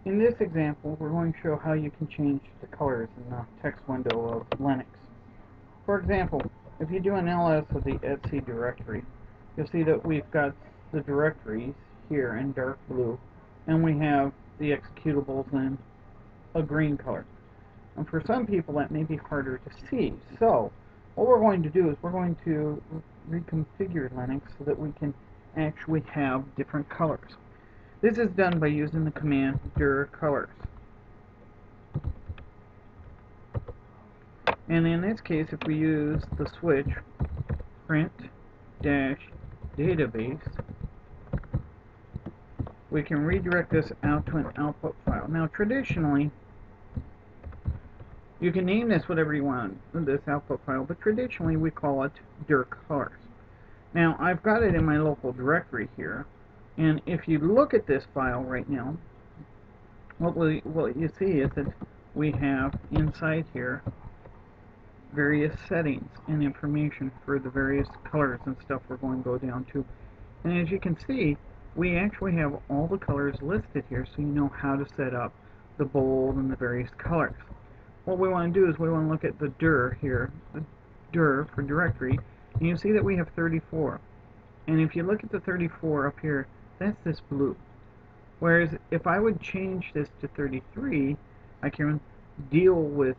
In this example, we're going to show how you can change the colors in the text window of Linux. For example, if you do an ls of the etc directory, you'll see that we've got the directories here in dark blue, and we have the executables in a green color. And for some people that may be harder to see. So what we're going to do is we're going to reconfigure Linux so that we can actually have different colors. This is done by using the command dir colors. And in this case, if we use the switch print dash database, we can redirect this out to an output file. Now traditionally, you can name this whatever you want, this output file, but traditionally we call it dir colors. Now I've got it in my local directory here, and if you look at this file right now, what you see is that we have inside here various settings and information for the various colors and stuff we're going to go down to. And as you can see, we actually have all the colors listed here, so you know how to set up the bold and the various colors. What we want to do is we want to look at the dir here, the dir for directory, and you see that we have 34. And if you look at the 34 up here, that's this blue. Whereas if I would change this to 33, I can deal with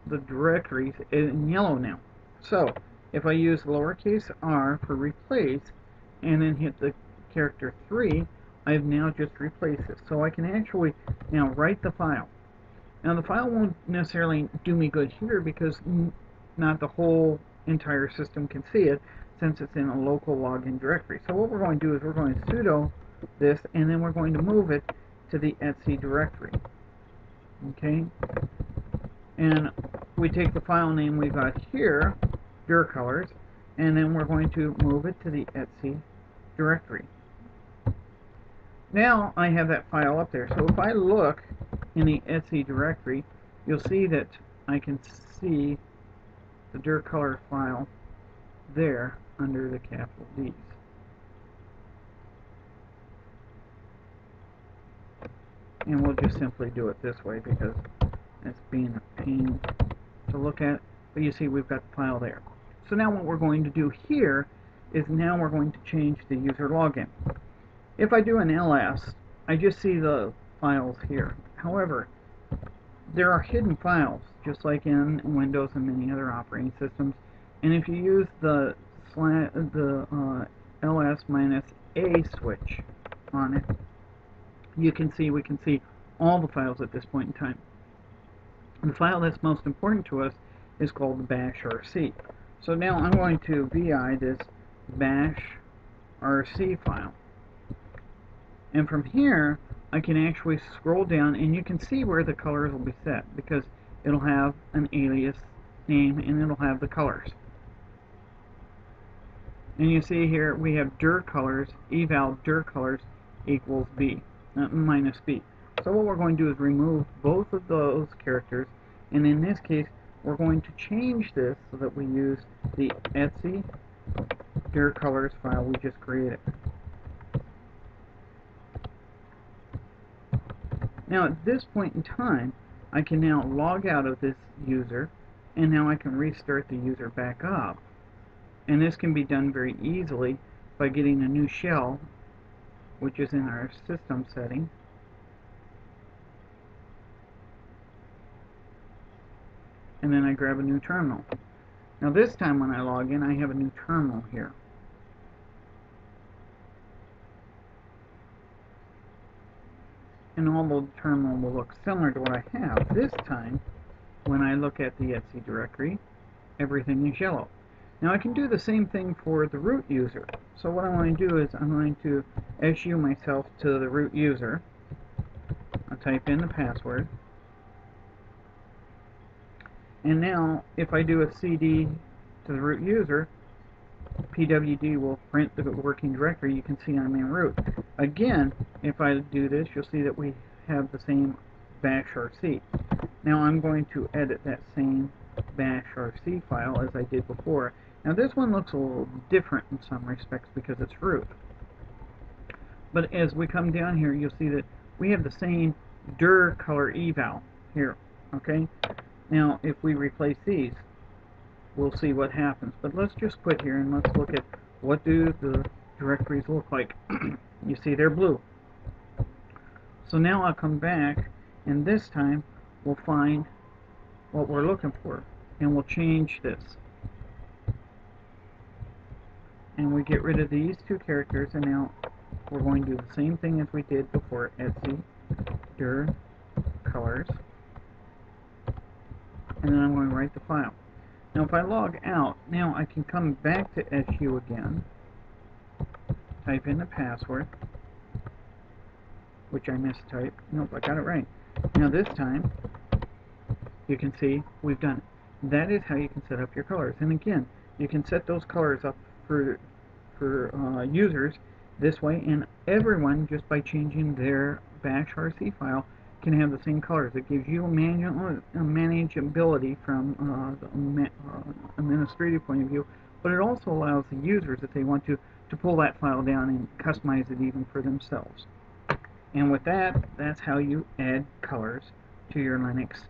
the directories in yellow now. So if I use lowercase r for replace and then hit the character 3, I've now just replaced it. So I can actually now write the file. Now the file won't necessarily do me good here because not the whole entire system can see it since it's in a local login directory. So what we're going to do is we're going to sudo this, and then we're going to move it to the etc directory. Okay? And we take the file name we got here, dir colors, and then we're going to move it to the etc directory. Now I have that file up there. So if I look in the etc directory, you'll see that I can see the dir color file there under the capital D's. And we'll just simply do it this way because it's being a pain to look at. But you see we've got the file there. So now what we're going to do here is now we're going to change the user login. If I do an ls, I just see the files here. However, there are hidden files, just like in Windows and many other operating systems. And if you use the ls-a switch on it, we can see all the files at this point in time. The file that's most important to us is called bash rc. So now I'm going to vi this bash rc file. And from here, I can actually scroll down and you can see where the colors will be set because it'll have an alias name and it'll have the colors. And you see here we have dir colors, eval dir colors equals b, minus b. So what we're going to do is remove both of those characters, and in this case we're going to change this so that we use the etc dir colors file we just created. Now at this point in time, I can now log out of this user, and now I can restart the user back up. And this can be done very easily by getting a new shell, which is in our system setting. And then I grab a new terminal. Now this time when I log in, I have a new terminal here. And although the terminal will look similar to what I have, this time, when I look at the etc directory, everything is yellow. Now I can do the same thing for the root user. So what I'm going to do is I'm going to su myself to the root user. I'll type in the password. And now if I do a cd to the root user, pwd will print the working directory. You can see I'm in root. Again, if I do this, you'll see that we have the same bash rc. Now I'm going to edit that same bash rc file as I did before. Now this one looks a little different in some respects because it's root. But as we come down here, you'll see that we have the same dir color eval here. Okay. Now, if we replace these, we'll see what happens. But let's just quit here and let's look at what do the directories look like. You see they're blue. So now I'll come back, and this time we'll find what we're looking for, and we'll change this. And we get rid of these two characters, and now we're going to do the same thing as we did before. Etsy dir colors, and then I'm going to write the file. Now if I log out, now I can come back to SU again, type in the password, which I mistyped. Nope, I got it right. Now this time, you can see we've done it. That is how you can set up your colors. And again, you can set those colors up for users this way, and everyone, just by changing their bash RC file, can have the same colors. It gives you a manageability from the administrative point of view, but it also allows the users, if they want to pull that file down and customize it even for themselves. And with that, that's how you add colors to your Linux